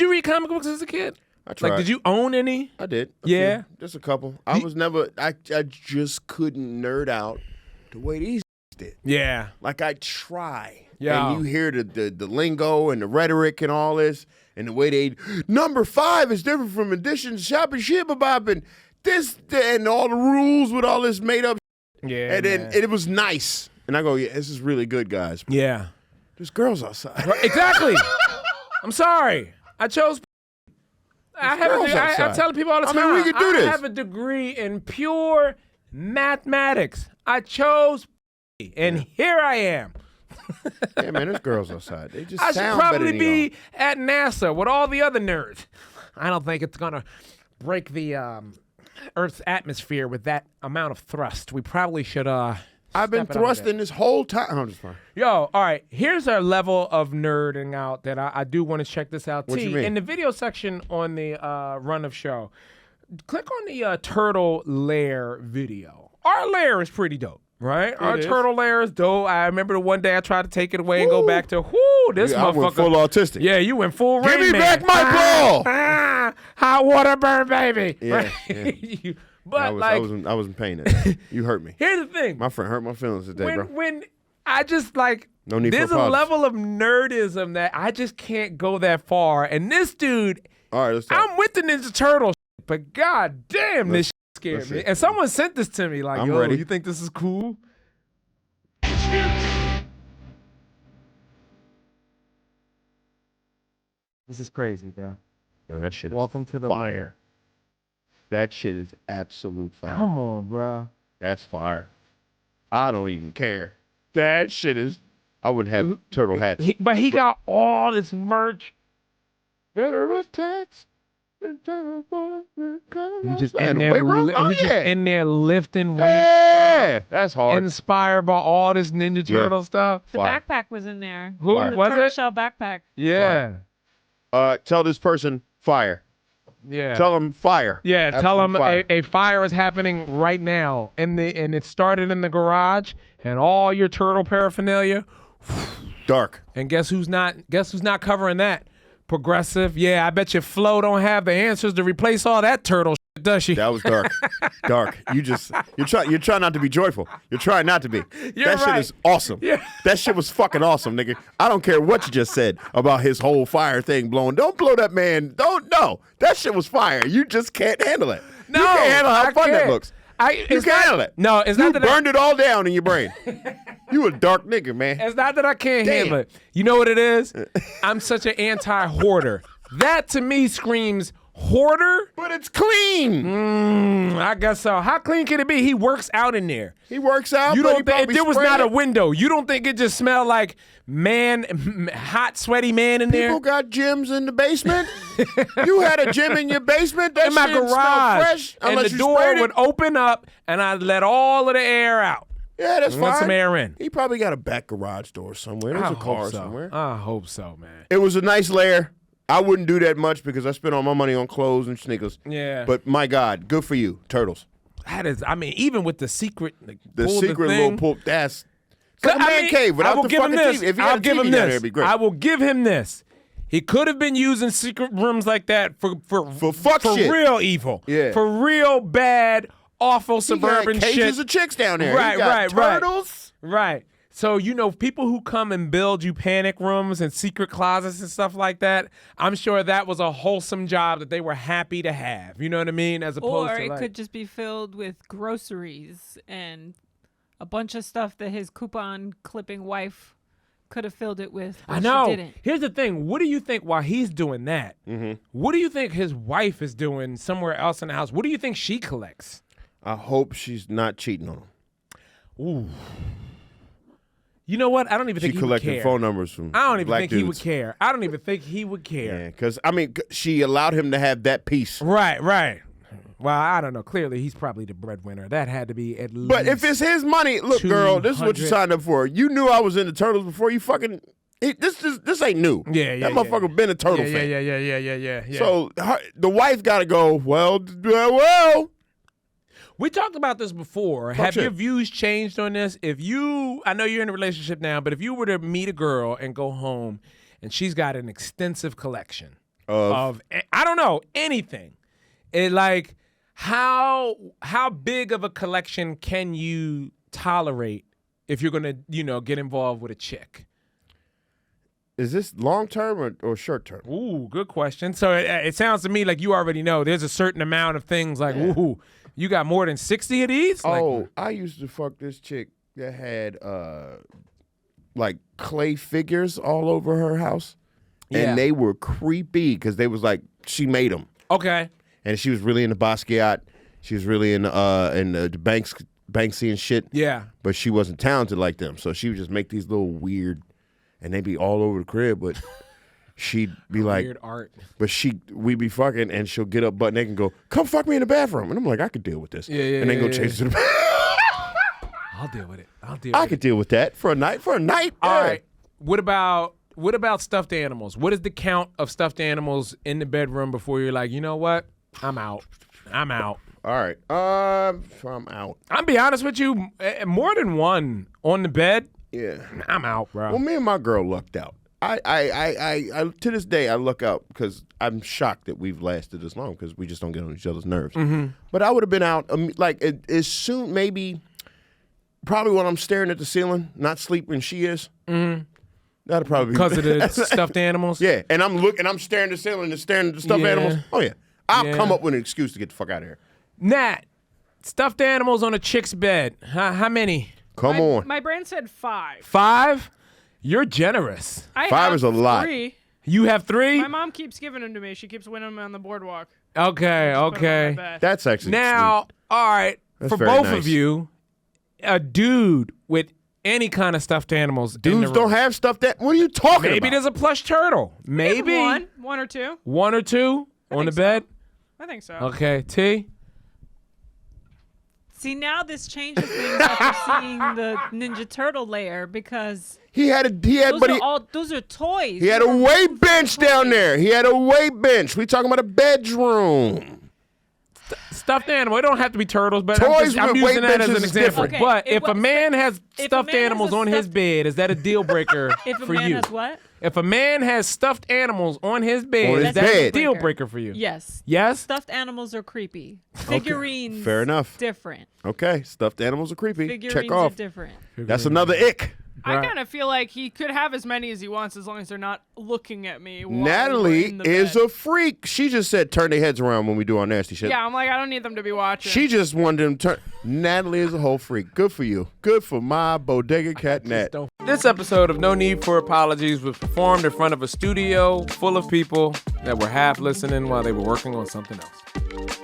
Did you read comic books as a kid? I tried. Like, did you own any? I did. Yeah? Just a couple. I just couldn't nerd out the way these did. Yeah. Like, I try. Yeah. And you hear the lingo and the rhetoric and all this, and the way they, number 5 is different from addition, shopping, shibba-bop, and this, and all the rules with all this made up. Yeah. And then it was nice. And I go, yeah, this is really good, guys. Yeah. There's girls outside. Exactly. I'm sorry. I chose. I'm telling people all the time. I mean, we can do this. I have a degree in pure mathematics. I chose, and here I am. Yeah, man, there's girls outside. They just I sound should probably better than be at NASA with all the other nerds. I don't think it's gonna break the Earth's atmosphere with that amount of thrust. We probably should. I've been thrusting this whole time. I'm just fine. Yo, all right. Here's our level of nerding out that I do want to check this out. What you mean? In the video section on the run of show, click on the Turtle Lair video. Our lair is pretty dope, right? Our turtle lair is dope. I remember the one day I tried to take it away and go back to, this motherfucker. I went full autistic. Yeah, you went full Rain Give me Man. back my ball. Hot water burn, baby. Yeah, right? yeah. But I was in pain. That you hurt me. Here's the thing. My friend hurt my feelings today, bro. When I just like, no need there's for a level of nerdism that I just can't go that far. And this dude, all right, let's talk. I'm with the Ninja Turtle, but god damn, this shit scared me. And someone sent this to me like, I'm ready. You think this is cool? This is crazy, bro. Yo, that shit Welcome to the fire. That shit is absolute fire. Come on, bro. That's fire. I don't even care. That shit is. I would have turtle hats. But he got all this merch. Better attacks. He's just in there lifting weights. Yeah, that's hard. Inspired by all this Ninja Turtle stuff. The backpack was in there. Who The was turtle it? shell backpack. Yeah. Tell this person fire. Yeah. Tell them fire. Yeah, Absolute tell them fire. a fire is happening right now, and it started in the garage, and all your turtle paraphernalia. Dark. And guess who's not covering that? Progressive. Yeah, I bet your Flo don't have the answers to replace all that turtle shit, does she? That was dark. Dark. You're trying not to be joyful. You're trying not to be. That shit is awesome. Yeah. That shit was fucking awesome, nigga. I don't care what you just said about his whole fire thing blowing. Don't blow that man. No. That shit was fire. You just can't handle it. No, you can't handle how I fun can't. that looks. You can't handle it. No, it's you not that burned it all down in your brain. You a dark nigga, man. It's not that I can't handle it. You know what it is? I'm such an anti-hoarder. That to me screams hoarder. But it's clean. I guess so. How clean can it be? He works out in there. He works out. You but don't think there was not a window? You don't think it just smelled like hot, sweaty man in there? People got gyms in the basement. You had a gym in your basement. That in my shit smelled garage, fresh. and Unless the you door sprayed it. would open up, and I'd let all of the air out. Yeah, that's And let fine. some air in. He probably got a back garage door somewhere. There's a car somewhere. I hope so, man. It was a nice lair. I wouldn't do that much because I spent all my money on clothes and sneakers. Yeah. But my God, good for you, turtles. That is, I mean, even with the secret, The secret little pull. That's like a man cave without the fucking TV. If he had a TV down there, it'd be great. I will give him this. He could have been using secret rooms like that for fuck shit. real evil. Yeah. For real bad, awful suburban he got cages shit. of chicks down there. Right, he got right, turtles. Right. So, you know, people who come and build you panic rooms and secret closets and stuff like that, I'm sure that was a wholesome job that they were happy to have. You know what I mean? As opposed Or to it like, could just be filled with groceries and a bunch of stuff that his coupon clipping wife could have filled it with. But I know. She didn't. Here's the thing. What do you think while he's doing that? What do you think his wife is doing somewhere else in the house? What do you think she collects? I hope she's not cheating on him. Ooh. You know what? I don't even think She he would collecting care. phone numbers from I don't even black think dudes. he would care. I don't even think he would care. Yeah, because, I mean, she allowed him to have that piece. Right. Well, I don't know. Clearly, he's probably the breadwinner. That had to be at least. But if it's his money, look, girl, this is what you 200. signed up for. You knew I was into Turtles before you fucking. This ain't new. Yeah. That motherfucker been a Turtle fan. Yeah. So the wife got to go, well. We talked about this before. Have your views changed on this? I know you're in a relationship now, but if you were to meet a girl and go home and she's got an extensive collection. of I don't know, anything. It like how big of a collection can you tolerate if you're gonna, get involved with a chick? Is this long term or short term? Ooh, good question. So it sounds to me like you already know there's a certain amount of things like, ooh, you got more than 60 of these? Oh, I used to fuck this chick that had like clay figures all over her house. Yeah. And they were creepy because they was like, she made them. Okay. And she was really into Basquiat. She was really in the Banksy and shit. Yeah. But she wasn't talented like them. So she would just make these little weird, and they'd be all over the crib, but she'd be like, weird art. But we'd be fucking, and she'll get up butt naked and go, come fuck me in the bathroom. And I'm like, I could deal with this. Yeah, and then go chase her to the bathroom. I'll deal with it. I could deal with that for a night. All yeah. right. What about stuffed animals? What is the count of stuffed animals in the bedroom before you're like, you know what? I'm out. All right. I'm out. I'll be honest with you. More than one on the bed. Yeah. I'm out, bro. Well, me and my girl lucked out. I to this day I luck out because I'm shocked that we've lasted this long because we just don't get on each other's nerves. Mm-hmm. But I would have been out as soon, probably when I'm staring at the ceiling, not sleeping. She is. Mm-hmm. That'd probably be because of the stuffed animals. Yeah, and I'm staring at the ceiling and staring at the stuffed animals. Oh yeah, I'll come up with an excuse to get the fuck out of here. Nat, stuffed animals on a chick's bed. How many? Come on. My brain said 5. 5? You're generous. I 5 have is a lot. 3. You have 3? My mom keeps giving them to me. She keeps winning them on the boardwalk. Okay, Just put 'em on my okay. bed. That's actually Now, sweet. all right, That's for very both nice. of you, a dude with any kind of stuffed animals. in the Dudes don't room. have stuff that. What are you talking about? Maybe there's a plush turtle. Maybe One or two. 1 or 2 on the think so. bed. I think so. Okay, T. See, now this changes things after seeing the Ninja Turtle lair because those are toys. He had a weight bench down there. He had a weight bench. We talking about a bedroom. Stuffed animal. It don't have to be turtles, but Toys I'm with using weight that as benches an is example. different. Okay, But if a man has if a stuffed man has animals a on his stuffed- bed, is that a deal breaker If a for man you? has what? If a man has stuffed animals on his bed, On his is that a bed. deal breaker for you? Yes. Yes? Stuffed animals are creepy. Figurines. Fair enough. Different. Okay, stuffed animals are creepy. Figurines Check are off. different. That's another ick. I kind of feel like he could have as many as he wants as long as they're not looking at me. While we're Natalie in the is bed. a freak. She just said turn their heads around when we do our nasty shit. Yeah, I'm like, I don't need them to be watching. She just wanted them to turn. Natalie is a whole freak. Good for you. Good for my bodega cat Nat. This episode of No Need for Apologies was performed in front of a studio full of people that were half listening while they were working on something else.